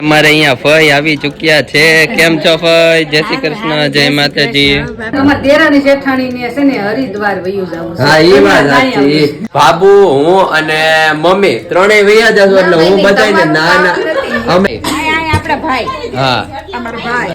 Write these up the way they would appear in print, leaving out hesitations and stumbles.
અમારે અહીંયા ફઈ આવી ચુક્યા છે. કેમ છો ફઈ? જય શ્રી કૃષ્ણ, જય માતાજી. અમાર દેરાની જેઠાણી ને છે ને હરિદ્વાર વયું જાવું છે. હા એ વાત સાચી. બાબુ, હું અને મમ્મી ત્રણેય વયા જશો એટલે હું બધાને ના ના અમે આપડા ભાઈ હા અમાર ભાઈ.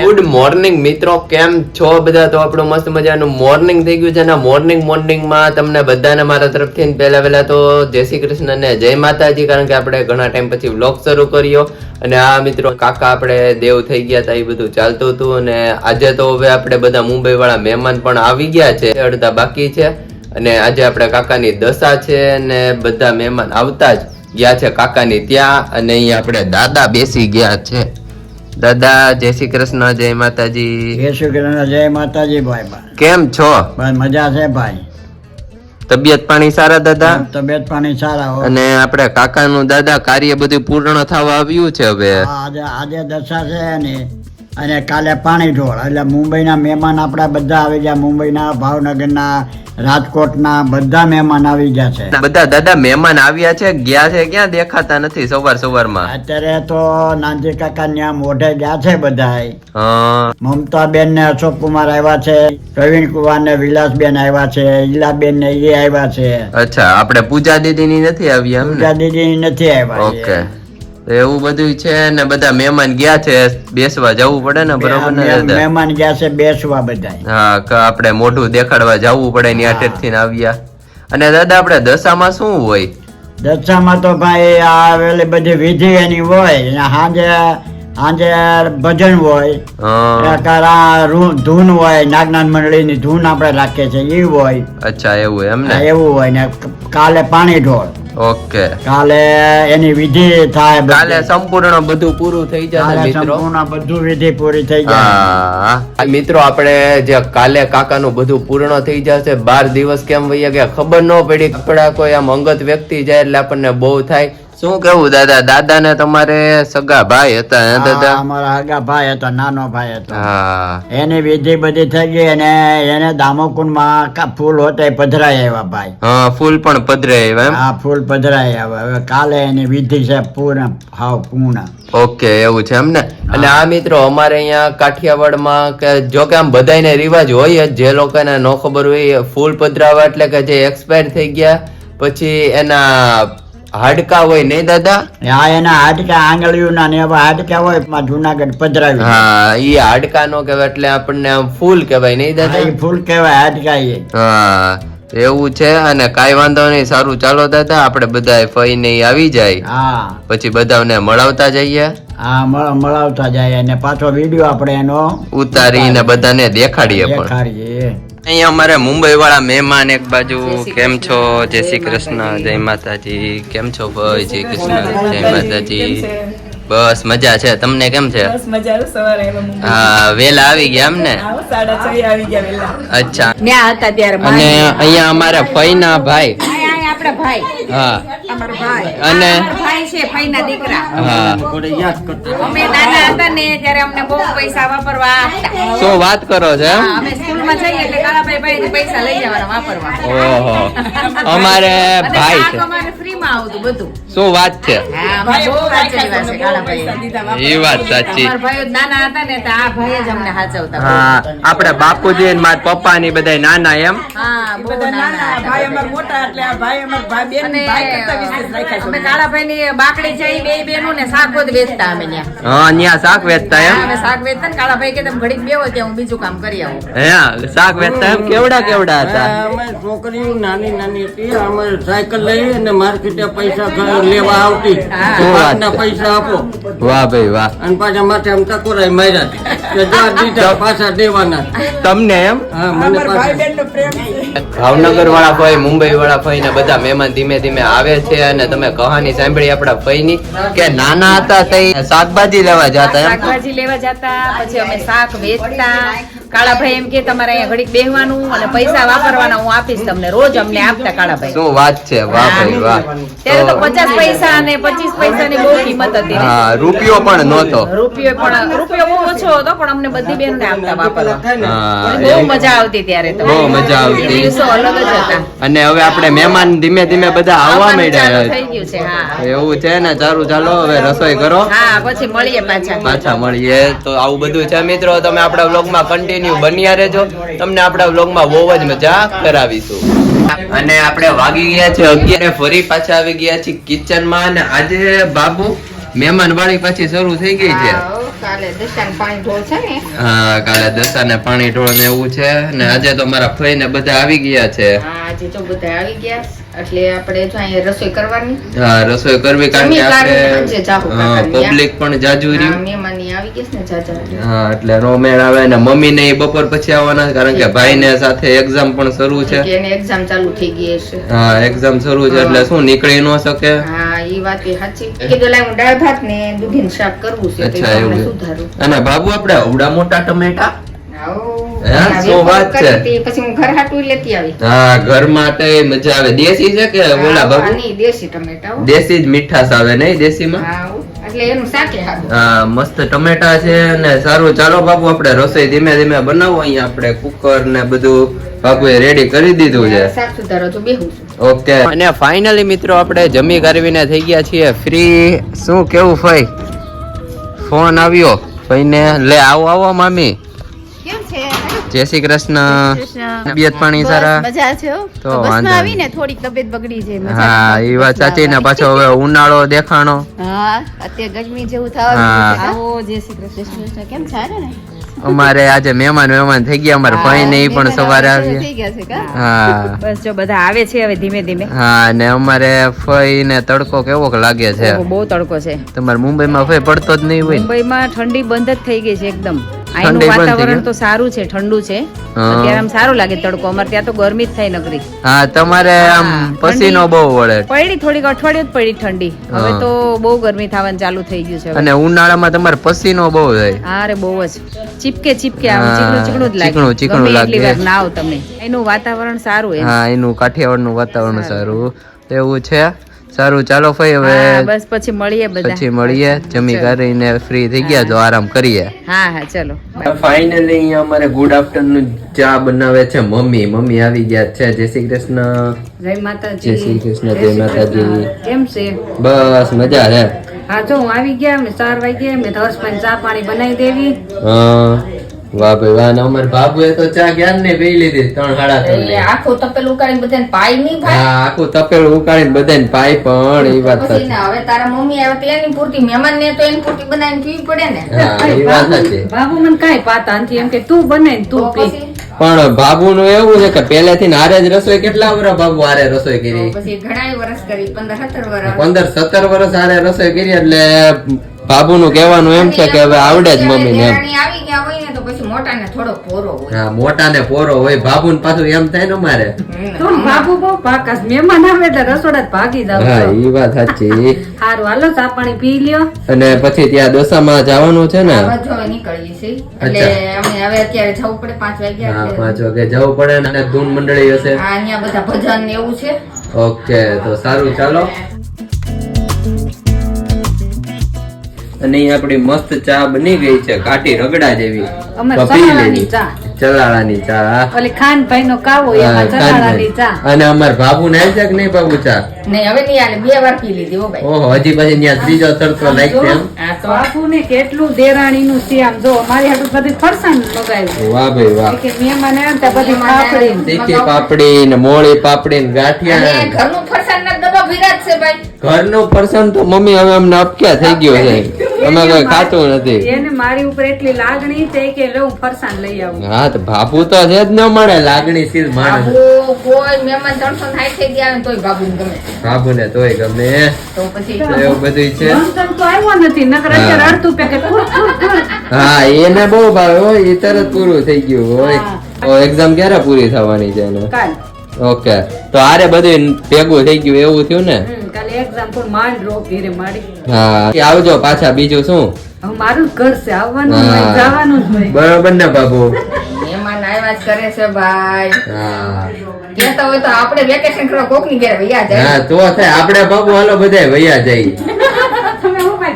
ગુડ મોર્નિંગ મિત્રો, કેમ છો બધા? તો આપણું મસ્ત મજાનું મોર્નિંગ થઈ ગયું છે ને મોર્નિંગમાં તમને બધાને મારા તરફથી પહેલા તો જય શ્રી કૃષ્ણ ને જય માતાજી. કારણ કે આપણે ઘણા ટાઈમ પછી વ્લોગ શરૂ કર્યો અને આ મિત્રો કાકા આપણે દેવ થઈ ગયા હતા, એ બધું ચાલતું હતું. અને આજે તો હવે આપણે બધા મુંબઈ વાળા મહેમાન પણ આવી ગયા છે, અડધા બાકી છે. અને આજે આપણે કાકાની દશા છે અને બધા મહેમાન આવતા જ ગયા છે કાકાની ત્યાં. અને અહીંયા આપણે દાદા બેસી ગયા છે. દાદા જય શ્રી કૃષ્ણ, જય માતાજી. જય શ્રી કૃષ્ણ, જય માતાજી. ભાઈ કેમ છો? બસ મજા છે ભાઈ. તબિયત પાણી સારા દાદા? તબિયત પાણી સારા હો. અને આપણે કાકાનું દાદા કાર્ય બધું પૂર્ણ થવા આવ્યું છે હવે. આજે દશા છે ને અને કાલે પાણી ઢોળ એટલે મુંબઈના મહેમાન આપડા બધા આવી ગયા. મુંબઈના, ભાવનગરના, રાજકોટના બધા મહેમાન આવી ગયા છે. બધા દાદા મહેમાન આવ્યા છે, ગયા છે ક્યાં? દેખાતા નથી સવારમાં. અત્યારે તો નાનજી કાકા ત્યાં મોઢે ગયા છે બધા. હા, મમતાબેન ને અશોક કુમાર આવ્યા છે, પ્રવીણ કુમાર ને વિલાસબેન આવ્યા છે, ઈલાબેન ને એ આવ્યા છે. અચ્છા, આપણે પૂજા દીદી ની નથી આવ્યા એમ ને? પૂજા દીદી નથી આવ્યા. ઓકે, એવું બધું છે ને. બધા મહેમાન ગયા છે, બેસવા જવું પડે ને, બરોબર ને દાદા? મહેમાન ગયા છે બેસવા બધા. હા, આપણે મોઢું દેખાડવા જવું પડે ને થી આવ્યા. અને દાદા આપણે દશામાં શું હોય? દશામાં તો ભાઈ આ બધી વિધિ એની હોય. સાંજે ભજન હોય, ધૂન હોય, નાગનાથ મંડળી ની ધૂન આપણે રાખીએ છીએ એ હોય. અચ્છા, એવું એમ ને? એવું હોય ને કાલે પાણી ઢોળ. ઓકે, કાલે એની વિધિ થાય. કાલે સંપૂર્ણ બધું પૂરું થઈ જશે મિત્રો. સંપૂર્ણ બધું વિધિ પૂરી થઈ જાય મિત્રો. આપણે જે કાલે કાકાનું બધું પૂર્ણ થઈ જશે. 12 દિવસ કેમ વયા ગયા ખબર ન પડી. આપડા કોઈ આમ અંગત વ્યક્તિ જાય એટલે આપણને બહુ થાય. શું કેવું દાદા? દાદા ને તમારે સગા ભાઈ હતા હે દાદા? અમારા સગા ભાઈ હતા, નાનો ભાઈ હતો. હા, એની વિધિ બધી થઈ ગઈ અને એને દામોકુંડ માં ફૂલ હોતે પધરાય આવ્યા ભાઈ. હા, ફૂલ પણ પધરાય આવ્યા એમ? હા, ફૂલ પધરાય આવ્યા. હવે કાલે એની વિધિ છે પૂર્ણ. ઓકે, એવું છે એમ ને? અને આ મિત્રો અમારે અહીંયા કાઠિયાવાડમાં કે જો કે આમ બધાને રિવાજ હોય જ, જે લોકોને ન ખબર હોય ફૂલ પધરાવા એટલે કે જે એક્સપાયર થઈ ગયા પછી એના હાડકા હોય નહીં દાદા? હા, એના હાડકા આંગળીઓ ના ને એવા હાડકા હોય જુનાગઢ પધરાવી. હા, ઈ હાડકા નો કહેવાય એટલે આપણને આમ ફૂલ કહેવાય નહીં દાદા? એ ફૂલ કહેવાય, હાડકા એ. હા, એવું છે. અને કાઈ વાંધો નહીં, સારું ચાલો દાદા, આપણે બધા ફઈ ને આવી જાય. હા, પછી બધાને મળાવતા જઈએ. હા, મળાવતા જાય અને પાછો વિડીયો આપણે એનો ઉતારીને બધાને દેખાડીએ. અહીંયા અમારે મુંબઈ વાળા મહેમાન એક બાજુ. કેમ છો? જય શ્રી કૃષ્ણ, જય માતાજી. કેમ છો ભાઈ? જય કૃષ્ણ, જય માતાજી. બસ મજા છે. તમને કેમ છે? હા, વેલા આવી ગયા એમ ને? અચ્છા. ન્યા હતા ત્યારે અને અહીંયા અમારા ફઈના ભાઈ. આપડા ભાઈ. હા, અમાર ભાઈ. અને ભાઈ છે, ફઈના દીકરા. હા, અમે નાના હતા ને ત્યારે અમને બહુ પૈસા વાપરવા આપતા. શું વાત કરો છો? હા, અમે સ્કૂલમાં જઈએ એટલે કાળાભાઈ ભાઈ પૈસા લઈ જવાના વાપરવા. ઓહો, અમારે ભાઈ છે. અમારે ફ્રીમાં આવતું બધું. શું વાત છે? હા, અમે બહુ સાચવેલા છે કાળાભાઈ. એ વાત સાચી. અમારા ભાઈઓ નાના હતા ને તો આ ભાઈ જ અમને સાચવતા. હા, આપણે બાપુજી અને મારા પપ્પા ની બધા નાના એમ? હા, બહુ નાના હતા. ભાઈ અમાર મોટા એટલે આ ભાઈ અમાર ભાઈ બેન અને ભાઈ કરતા વિશેષ રાખ્યા અમે કાળાભાઈ ની બાકડી છે બે બેનો ને શાક જ વેચતા અમે ત્યાં. હા, ત્યાં શાક વેચતા એમ? અમે શાક વેચતા ને કાળાભાઈ કે તમે ઘડીક બેહો ત્યાં હું બીજું કામ કરી આવું. હે, શાક વેચતા એમ? કેવડા હતા? અમારી છોકરીઓ નાની નાની હતી. અમારે સાયકલ લઈ અને માર્કેટે પૈસા લેવા આવતી. ના પૈસા આપો. વાહ ભાઈ વાહ. અને પાછા માથે આમ ટકોરાઈ માર્યા પાછા દેવાના. તમને એમ? હા, મને પાછા ભાવનગર વાળા ભાઈ, મુંબઈ વાળા ભાઈ ને બધા મહેમાન ધીમે ધીમે આવે છે. અને તમે કહાની સાંભળી આપડા ભાઈ ની કે નાના હતા તે શાકભાજી લેવા જતા એમ? શાકભાજી લેવા જતા, પછી અમે શાક વેચતા, કાળાભાઈ એમ કે તમારે અહીંયા ઘડીક બેહવાનું અને પૈસા વાપરવાના હું આપીશ તમને, રોજ અમને આપતા કાળાભાઈ. શું વાત છે, વાહ ભાઈ વાહ. ત્યારે તો 50 પૈસા અને 25 પૈસાની બહુ કિંમત હતી ને. હા, રૂપિયો પણ નહોતો. રૂપિયો બહુ ઓછો હતો પણ અમને બધી બહેનોને આપતા વાપરવા. હા, બહુ મજા આવતી ત્યારે તો. બહુ મજા આવતી. એ દિવસો અલગ જ હતા. અને હવે આપણે મહેમાન ધીમે ધીમે બધા આવવા આવવાનું ચાલુ માંડ્યા. થઈ ગયું છે. હા એવું છે ને, સારું ચાલો હવે રસોઈ કરો, હા પછી મળીએ પાછા મળીએ. તો આવું બધું છે મિત્રો, તમે આપણા વ્લોગમાં કન્ટિન્યુ બન્યા રહેજો, તમને આપણા વ્લોગમાં બહુ જ મજા કરાવીશું. અને આપણે વાગી ગયા છે 11, ફરી પાછા આવી ગયા છીએ કિચનમાં. અને આજે બાબુ મહેમાન વાળી પાછી શરૂ થઈ ગઈ છે. કાલે દશાને પાણી ઢોળ છે ને. હા, કાલે દશાને પાણી ઢોળ ને એવું છે. અને આજે તો મારા ફઈ ને બધા આવી ગયા છે. હા આજે તો બધા આવી ગયા એટલે આપણે જો અહીંયા રસોઈ કરવાની. હા, રસોઈ કરવી કારણ કે આજે જાહુ આપણે પબ્લિક પણ જાજુ રહ્યું. મહેમાની આવી ગયા છે ને જાજા. હા, એટલે નો મેળ આવે. ને મમ્મી ને બપોર પછી આવવાના છે કારણ કે ભાઈ ને સાથે એક્ઝામ પણ શરૂ છે. કે એને એક્ઝામ ચાલુ થઈ ગઈ છે. હા, એક્ઝામ શરૂ છે એટલે શું નીકળી ન શકે. હા ઈ વાત એ સાચી. કીધું લાય હું દાળ ભાત ને દૂધીનું શાક કરવું છે. અચ્છા, એવું. સુધારું. અને બાબુ આપણે આવડા મોટા ટમેટા. આવો. હા, શું વાત છે. પછી હું ઘર હાટું લેતી આવી. હા, ઘર માટે મજા આવે. દેશી છે કે ઓલા બાબુ? નહીં દેશી ટમેટા. દેશી જ મીઠાશ આવે નહીં દેશીમાં. હા એટલે એનું શાકે હારું. હા, મસ્ત ટમેટા છે. અને સારું ચાલો બાબુ, આપણે રસોઈ ધીમે ધીમે બનાવો. અહીંયા આપણે કુકર ને બધું બાબુએ રેડી કરી દીધું છે. શાક સુધારો તો બેહું છું. ઓકે. અને ફાઇનલી મિત્રો આપણે જમી કરવીને થઈ ગયા છીએ ફ્રી. શું કેવું ફઈ? ફોન આવ્યો ફઈને, લે આવો આવો મામી. કેમ છે? જય શ્રી કૃષ્ણ. તબિયત પાણી સારા? મજા છે હો. તો બસમાં વાંધો આવીને થોડીક તબિયત બગડી છે. મજા હા, એ વાત સાચી. ને પાછો હવે ઉનાળો દેખાણો. હા અત્યારે ગરમી જેવું થવા હા. આવો જય શ્રી કૃષ્ણ. કેમ છે? સારું ને? અમારે આજે મહેમાન થઈ ગયા. અમારા ભાઈ ને ઈ પણ સવારે આવ્યા. થઈ ગયા છે કા? હા બસ જો બધા આવે છે હવે ધીમે ધીમે. હા. ને અમારે ફઈ ને તડકો કેવો લાગે છે. બહુ તડકો છે. તમારે મુંબઈમાં ફઈ પડતો જ નહીં હોય ને? મુંબઈમાં ઠંડી બંધ જ થઈ ગઈ છે એકદમ. ઠંડી અહીંનું બંધ થઈ વાતાવરણ ગઈ? તો સારું છે, ઠંડુ છે. અત્યારે આમ સારું લાગે તડકો. અમારે ત્યાં તો ગરમી જ થાય નગરી. હા, તમારે આમ પસીનો બહુ વળે. પડી થોડીક અઠવાડિયું જ પડી ઠંડી. હવે તો બહુ ગરમી થવાનું ચાલુ થઈ ગયું છે. અને ઉનાળામાં તમારે પસીનો બહુ થાય. અરે બહુ જ ચીપકે આમ હા, ચીકણું જ લાગે. ચીકણું ગમે લાગે. એટલી વાર નાવ તમે. એનું વાતાવરણ સારું એમ. હા, એનું કાઠિયાવાડનું વાતાવરણ સારું એવું છે. સારું ચાલો ફઈ, હા, હવે બસ પછી મળીએ બધા. પછી મળીએ. જમી કરીને ફ્રી થઈ ગયા તો આરામ કરીએ. હા હા ચલો. ફાઇનલી અહીંયા અમારે ગુડ આફ્ટરનૂન ચા બનાવે છે મમ્મી આવી ગયા છે. જય શ્રી કૃષ્ણ. જય માતાજી. જય શ્રી કૃષ્ણ. જય માતાજી. કેમ છે? બસ મજા છે. હા જો હું આવી ગયા. અમે 4 વાગે મેં હર્ષભાઈ ચા પાણી બનાવી દેવી. હા, વાહ ભાઈ વાહ. ને અમારા બાબુએ તો ચા જ્ઞાન ને પી લીધી 3-3:30 ની. આખું તપેલું ઉકાળીને બધાને પાઈ નહીં ભાઈ. હા, આખું તપેલું ઉકાળીને બધાને પાઈ પણ એ વાત પછી સાચી. ને હવે તારા મમ્મી આવે તો એની પૂરતી મહેમાન ને તો એની પૂરતી બનાવીને પીવી પડે ને. હા, એ વાત સાચી. બાબુ મને કાંઈ પાતા નથી એમ કે તું બને ને તું પી. પણ બાબુ નું એવું છે કે પહેલેથી હારે જ રસોઈ કેટલા વર્ષ બાબુ હારે રસોઈ કરી? પછી ઘણા વર્ષ કરી 15-17 વર્ષ. 15-17 વર્ષ હારે રસોઈ કરી. એટલે બાબુ નું કહેવાનું એમ છે કે હવે આવડે જ મમ્મી ને એમ. દેરાણી આવી ગયા હોય ને તો પછી મોટા ને થોડો પોરો હોય. હા, મોટા ને પોરો હોય. બાબુ ને પાછું એમ થાય ને અમારે. બાબુ બહુ પાકાસ મહેમાન આવે એટલે રસોડા ભાગી જાવ. હા, એ વાત સાચી. હારું હાલો ચા પાણી પી લ્યો. અને પછી ત્યાં દશામાં જવાનું છે ને? આવા જો નીકળીએ છીએ એટલે અમે હવે અત્યારે જવું પડે 5 વાગ્યા. હા, 5 વાગે જવું પડે ને. અને ધૂન મંડળી હશે. હા અહીંયા બધા ભજન ને એવું છે. ઓકે, તો સારું ચાલો. અને અહીં આપણી મસ્ત ચા બની ગઈ છે, કાઠી રગડા જેવી. અમારે પી ચલાળાની લીધી. ચા. ચલાળાની ચા. ઓલી ખાનભાઈ નો કાવો હા, એમાં ચલાળાની ચા. અને અમાર બાબુ ને આવી છે કે નહીં બાબુ ચા? નહીં હવે નહીં આલે 2 વાર પી લીધી હો ભાઈ. ઓહો, હજી પછી ત્યાં ત્રીજો તરતો નાખશે એમ. આ તો બાપુને કેટલું દેરાણી નું છે આમ જો મારી હાટુ બધી ફરસાણ મગાવ્યું. વાહ ભાઈ વાહ. કે મહેમાન આવ્યા બધી પાપડી તીખી પાપડી ને મોળી પાપડી ને ગાંઠિયા. અને ઘરનું ફરસાણ ના ડબ્બા વિરાજ છે ભાઈ. ઘરનું ફરસાણ તો મમ્મી હવે અમને અપક્યા થઈ ગયો છે. અમે કઈ ખાતું નથી. એને મારી ઉપર એટલી લાગણી છે કે લે હું ફરસાણ લઈ આવું. હા, તો બાપુ તો છે જ ન મળે લાગણીશીલ માણસ. બાબુ કોઈ મહેમાન 360 થઈ ગયા ને તોય બાબુને ગમે. બાબુ ને તોય ગમે. તો પછી તો એવું બધું છે. તો આવ્યો નથી નકર અત્યારે અડધું પેકેટ. હા, એને બહુ ભાવે હોય. એ તરત પૂરું થઈ ગયું હોય. તો એક્ઝામ ક્યારે પૂરી થવાની છે એને? કાલ. ઓકે, તો આરે બધું ભેગું થઈ ગયું એવું થયું ને? કાલે એક્ઝામ પણ માંડ રો ઘેરે માડી. હા, આવજો પાછા. બીજું શું? હવે મારું જ ઘર છે આવવાનું હા. હોય જવાનું જ હોય. બરોબર ને બાબુ? મોજ કરે છે ભાઈ. હા કહેતા હોય તો આપણે વેકેશન કરવા કોકની ઘરે વયા જાય. હા તો થાય આપણે બાબુ હાલો બધા વૈયા જઈ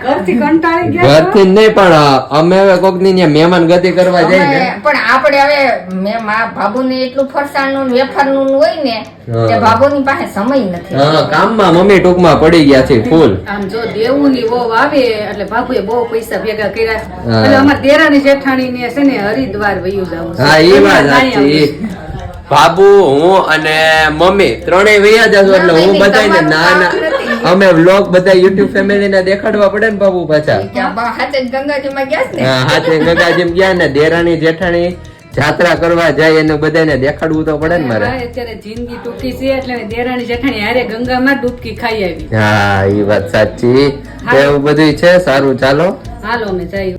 ઘરથી કંટાળી ઘરથી નહીં પણ અમે હવે કોક ની મહેમાન ગતિ કરવા જઈએ ને. પણ આપણે હવે મેં બાબુ ને એટલું ફરસાણનું ને વેફરનું હોય ને હા. કે બાબુની પાસે સમય નથી. હા કામમાં મમ્મી ટૂંકમાં પડી ગયા છે ફૂલ. આમ જો દેવું ની વહુ આવે એટલે બાપુએ બહુ પૈસા ભેગા કર્યા હા. એટલે અમારા દેરાની જેઠાણી ને છે ને હરિદ્વાર વયું જવું હા એ વાત સાચી. બાબુ હું અને મમ્મી ત્રણેય વૈયા જશું એટલે હું બધાને નાના અમે વ્લોગ બધા યુટ્યુબ ફેમિલી ને દેખાડવા પડે ને બાબુ પાછા. હાથે જ ગંગાજીમાં ગયા છે ને. હા હાથે ગંગાજીમ ગયા ને દેરાણી જેઠાણી જાત્રા કરવા જાય એને બધાને દેખાડવું તો પડે ને મારે. અત્યારે જિંદગી ટૂંકી છે એટલે દેરાણી જેઠાણી હારે ગંગામાં ડૂબકી ખાઈ આવી. હા એ વાત સાચી. એવું બધું છે સારું ચાલો. હાલો અમે જઈએ.